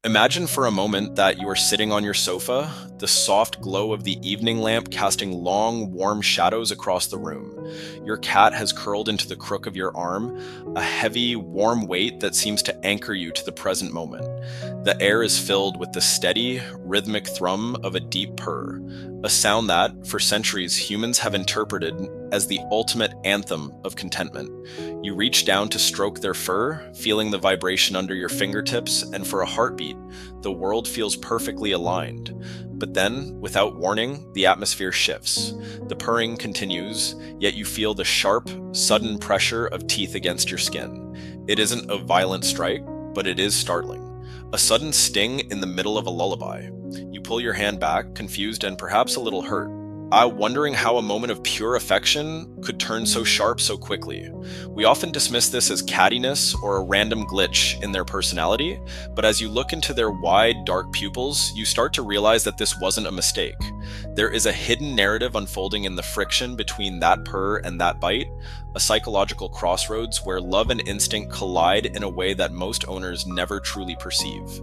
Imagine for a moment that you are sitting on your sofa, the soft glow of the evening lamp casting long, warm shadows across the room. Your cat has curled into the crook of your arm, a heavy, warm weight that seems to anchor you to the present moment. The air is filled with the steady, rhythmic thrum of a deep purr, a sound that, for centuries, humans have interpreted as the ultimate anthem of contentment. You reach down to stroke their fur, feeling the vibration under your fingertips, and for a heartbeat, the world feels perfectly aligned. But then, without warning, the atmosphere shifts. The purring continues, yet you feel the sharp, sudden pressure of teeth against your skin. It isn't a violent strike, but it is startling. A sudden sting in the middle of a lullaby. You pull your hand back, confused and perhaps a little hurt. Wondering how a moment of pure affection could turn so sharp so quickly. We often dismiss this as cattiness or a random glitch in their personality, but as you look into their wide, dark pupils, you start to realize that this wasn't a mistake. There is a hidden narrative unfolding in the friction between that purr and that bite, a psychological crossroads where love and instinct collide in a way that most owners never truly perceive.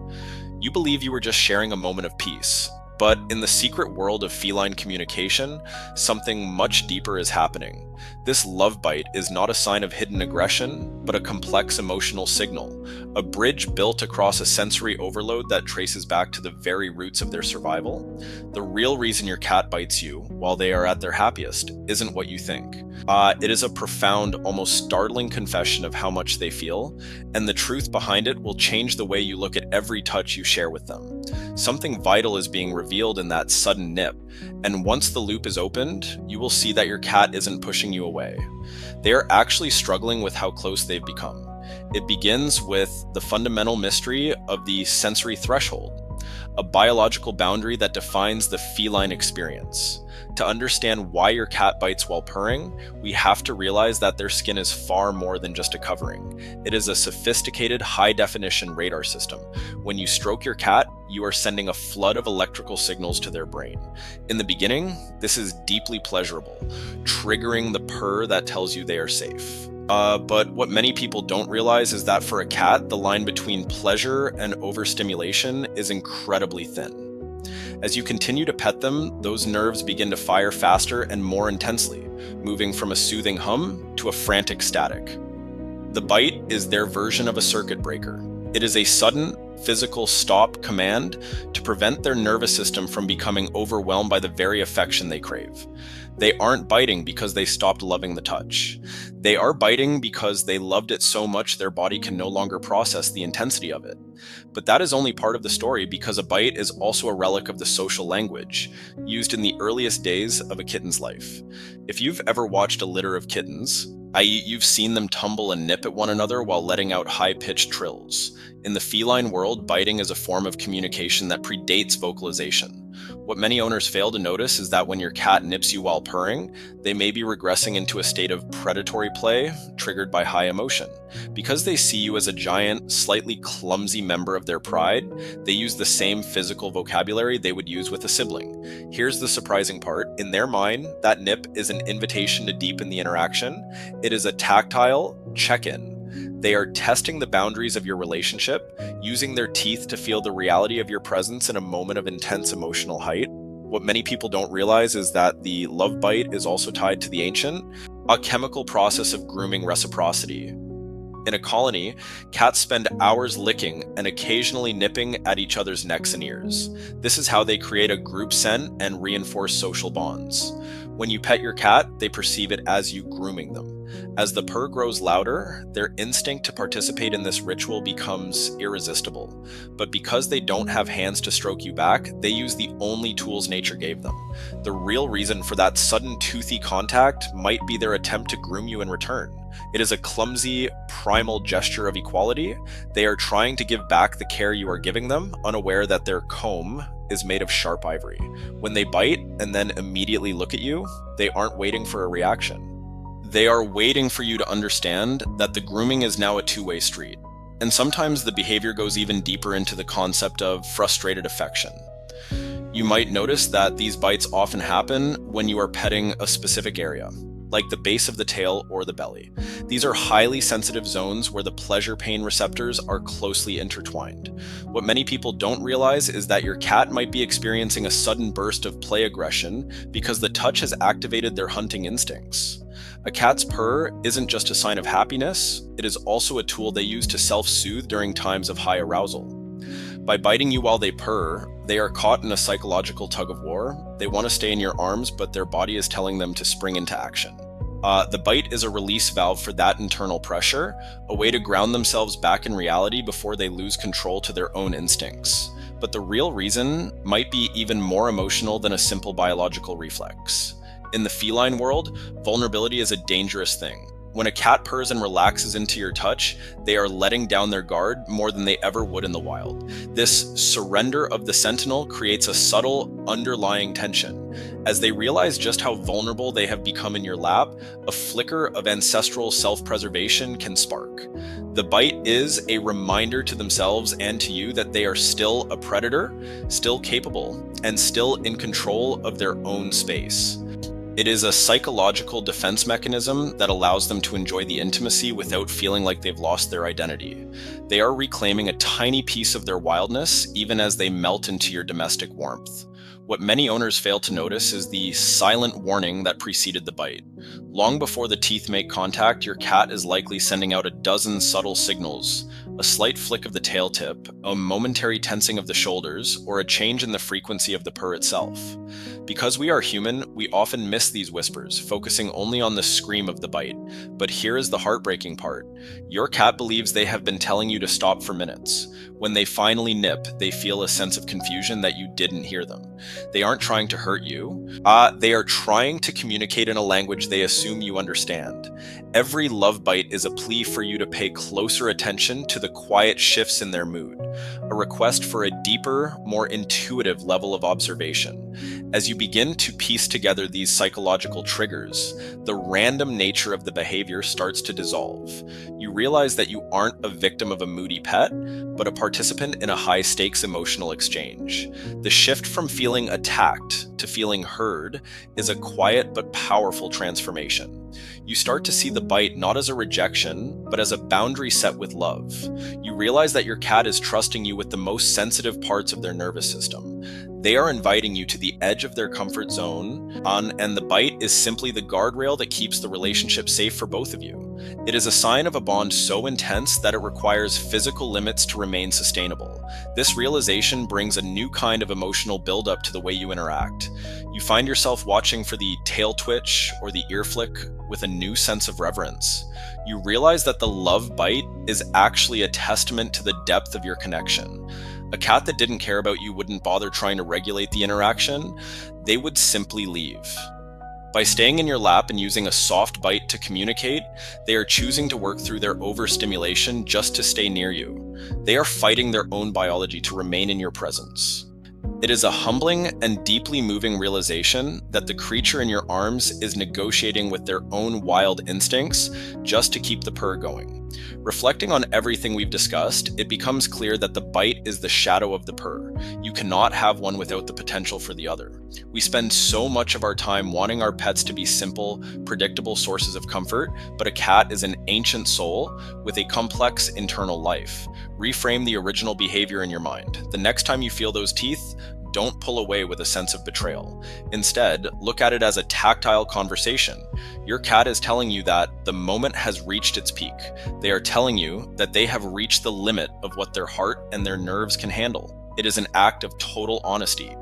You believe you were just sharing a moment of peace. But in the secret world of feline communication, something much deeper is happening. This love bite is not a sign of hidden aggression, but a complex emotional signal, a bridge built across a sensory overload that traces back to the very roots of their survival. The real reason your cat bites you while they are at their happiest isn't what you think. It is a profound, almost startling confession of how much they feel, and the truth behind it will change the way you look at every touch you share with them. Something vital is being revealed in that sudden nip, and once the loop is opened, you will see that your cat isn't pushing you away. They are actually struggling with how close they've become. It begins with the fundamental mystery of the sensory threshold, a biological boundary that defines the feline experience. To understand why your cat bites while purring, we have to realize that their skin is far more than just a covering. It is a sophisticated, high-definition radar system. When you stroke your cat, you are sending a flood of electrical signals to their brain. In the beginning, this is deeply pleasurable, triggering the purr that tells you they are safe. But what many people don't realize is that for a cat, the line between pleasure and overstimulation is incredibly thin. As you continue to pet them, those nerves begin to fire faster and more intensely, moving from a soothing hum to a frantic static. The bite is their version of a circuit breaker. It is a sudden, physical stop command to prevent their nervous system from becoming overwhelmed by the very affection they crave. They aren't biting because they stopped loving the touch. They are biting because they loved it so much their body can no longer process the intensity of it. But that is only part of the story, because a bite is also a relic of the social language used in the earliest days of a kitten's life. If you've ever watched a litter of kittens, i.e., you've seen them tumble and nip at one another while letting out high-pitched trills. In the feline world, biting is a form of communication that predates vocalization. What many owners fail to notice is that when your cat nips you while purring, they may be regressing into a state of predatory play triggered by high emotion. Because they see you as a giant, slightly clumsy member of their pride, they use the same physical vocabulary they would use with a sibling. Here's the surprising part. In their mind, that nip is an invitation to deepen the interaction. It is a tactile check-in. They are testing the boundaries of your relationship, using their teeth to feel the reality of your presence in a moment of intense emotional height. What many people don't realize is that the love bite is also tied to the ancient, a chemical process of grooming reciprocity. In a colony, cats spend hours licking and occasionally nipping at each other's necks and ears. This is how they create a group scent and reinforce social bonds. When you pet your cat, they perceive it as you grooming them. As the purr grows louder, their instinct to participate in this ritual becomes irresistible. But because they don't have hands to stroke you back, they use the only tools nature gave them. The real reason for that sudden toothy contact might be their attempt to groom you in return. It is a clumsy, primal gesture of equality. They are trying to give back the care you are giving them, unaware that their comb is made of sharp ivory. When they bite and then immediately look at you, they aren't waiting for a reaction. They are waiting for you to understand that the grooming is now a two-way street. And sometimes the behavior goes even deeper into the concept of frustrated affection. You might notice that these bites often happen when you are petting a specific area. like the base of the tail or the belly. These are highly sensitive zones where the pleasure-pain receptors are closely intertwined. What many people don't realize is that your cat might be experiencing a sudden burst of play aggression because the touch has activated their hunting instincts. A cat's purr isn't just a sign of happiness, it is also a tool they use to self-soothe during times of high arousal. By biting you while they purr, they are caught in a psychological tug of war. They want to stay in your arms, but their body is telling them to spring into action. The bite is a release valve for that internal pressure, a way to ground themselves back in reality before they lose control to their own instincts. But the real reason might be even more emotional than a simple biological reflex. In the feline world, vulnerability is a dangerous thing. When a cat purrs and relaxes into your touch, they are letting down their guard more than they ever would in the wild. This surrender of the sentinel creates a subtle underlying tension. As they realize just how vulnerable they have become in your lap, a flicker of ancestral self-preservation can spark. The bite is a reminder to themselves and to you that they are still a predator, still capable, and still in control of their own space. It is a psychological defense mechanism that allows them to enjoy the intimacy without feeling like they've lost their identity. They are reclaiming a tiny piece of their wildness even as they melt into your domestic warmth. What many owners fail to notice is the silent warning that preceded the bite. Long before the teeth make contact, your cat is likely sending out a dozen subtle signals: a slight flick of the tail tip, a momentary tensing of the shoulders, or a change in the frequency of the purr itself. Because we are human, we often miss these whispers, focusing only on the scream of the bite. But here is the heartbreaking part. Your cat believes they have been telling you to stop for minutes. When they finally nip, they feel a sense of confusion that you didn't hear them. They aren't trying to hurt you. They are trying to communicate in a language they assume you understand. Every love bite is a plea for you to pay closer attention to the quiet shifts in their mood, a request for a deeper, more intuitive level of observation. As you begin to piece together these psychological triggers, the random nature of the behavior starts to dissolve. You realize that you aren't a victim of a moody pet, but a participant in a high-stakes emotional exchange. The shift from feeling attacked to feeling heard is a quiet but powerful transformation. You start to see the bite not as a rejection, but as a boundary set with love. You realize that your cat is trusting you with the most sensitive parts of their nervous system. They are inviting you to the edge of their comfort zone, and the bite is simply the guardrail that keeps the relationship safe for both of you. It is a sign of a bond so intense that it requires physical limits to remain sustainable. This realization brings a new kind of emotional buildup to the way you interact. You find yourself watching for the tail twitch or the ear flick with a new sense of reverence. You realize that the love bite is actually a testament to the depth of your connection. A cat that didn't care about you wouldn't bother trying to regulate the interaction. They would simply leave. By staying in your lap and using a soft bite to communicate, they are choosing to work through their overstimulation just to stay near you. They are fighting their own biology to remain in your presence. It is a humbling and deeply moving realization that the creature in your arms is negotiating with their own wild instincts just to keep the purr going. Reflecting on everything we've discussed, it becomes clear that the bite is the shadow of the purr. You cannot have one without the potential for the other. We spend so much of our time wanting our pets to be simple, predictable sources of comfort, but a cat is an ancient soul with a complex internal life. Reframe the original behavior in your mind. The next time you feel those teeth, don't pull away with a sense of betrayal. Instead, look at it as a tactile conversation. Your cat is telling you that the moment has reached its peak. They are telling you that they have reached the limit of what their heart and their nerves can handle. It is an act of total honesty.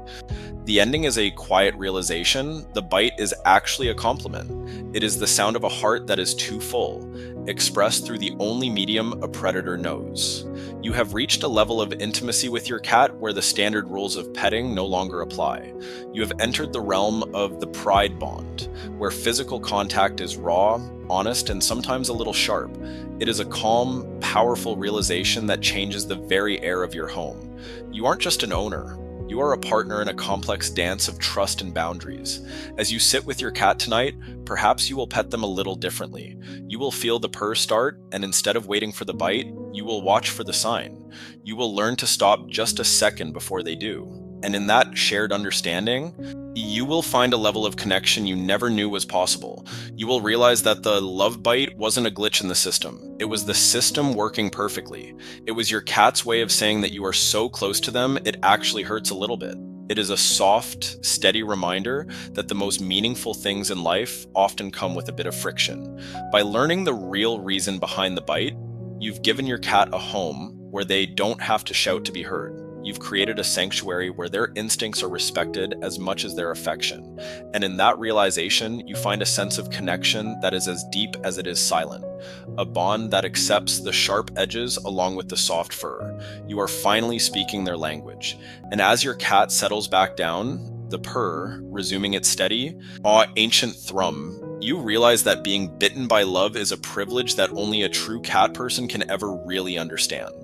The ending is a quiet realization. The bite is actually a compliment. It is the sound of a heart that is too full, expressed through the only medium a predator knows. You have reached a level of intimacy with your cat where the standard rules of petting no longer apply. You have entered the realm of the pride bond, where physical contact is raw, honest, and sometimes a little sharp. It is a calm, powerful realization that changes the very air of your home. You aren't just an owner. You are a partner in a complex dance of trust and boundaries. As you sit with your cat tonight, perhaps you will pet them a little differently. You will feel the purr start, and instead of waiting for the bite, you will watch for the sign. You will learn to stop just a second before they do. And in that shared understanding, You will find a level of connection you never knew was possible. You will realize that the love bite wasn't a glitch in the system. It was the system working perfectly. It was your cat's way of saying that you are so close to them, it actually hurts a little bit. It is a soft, steady reminder that the most meaningful things in life often come with a bit of friction. By learning the real reason behind the bite, you've given your cat a home where they don't have to shout to be heard. You've created a sanctuary where their instincts are respected as much as their affection. And in that realization, you find a sense of connection that is as deep as it is silent, a bond that accepts the sharp edges along with the soft fur. You are finally speaking their language. And as your cat settles back down, the purr, resuming its steady, ancient thrum, you realize that being bitten by love is a privilege that only a true cat person can ever really understand.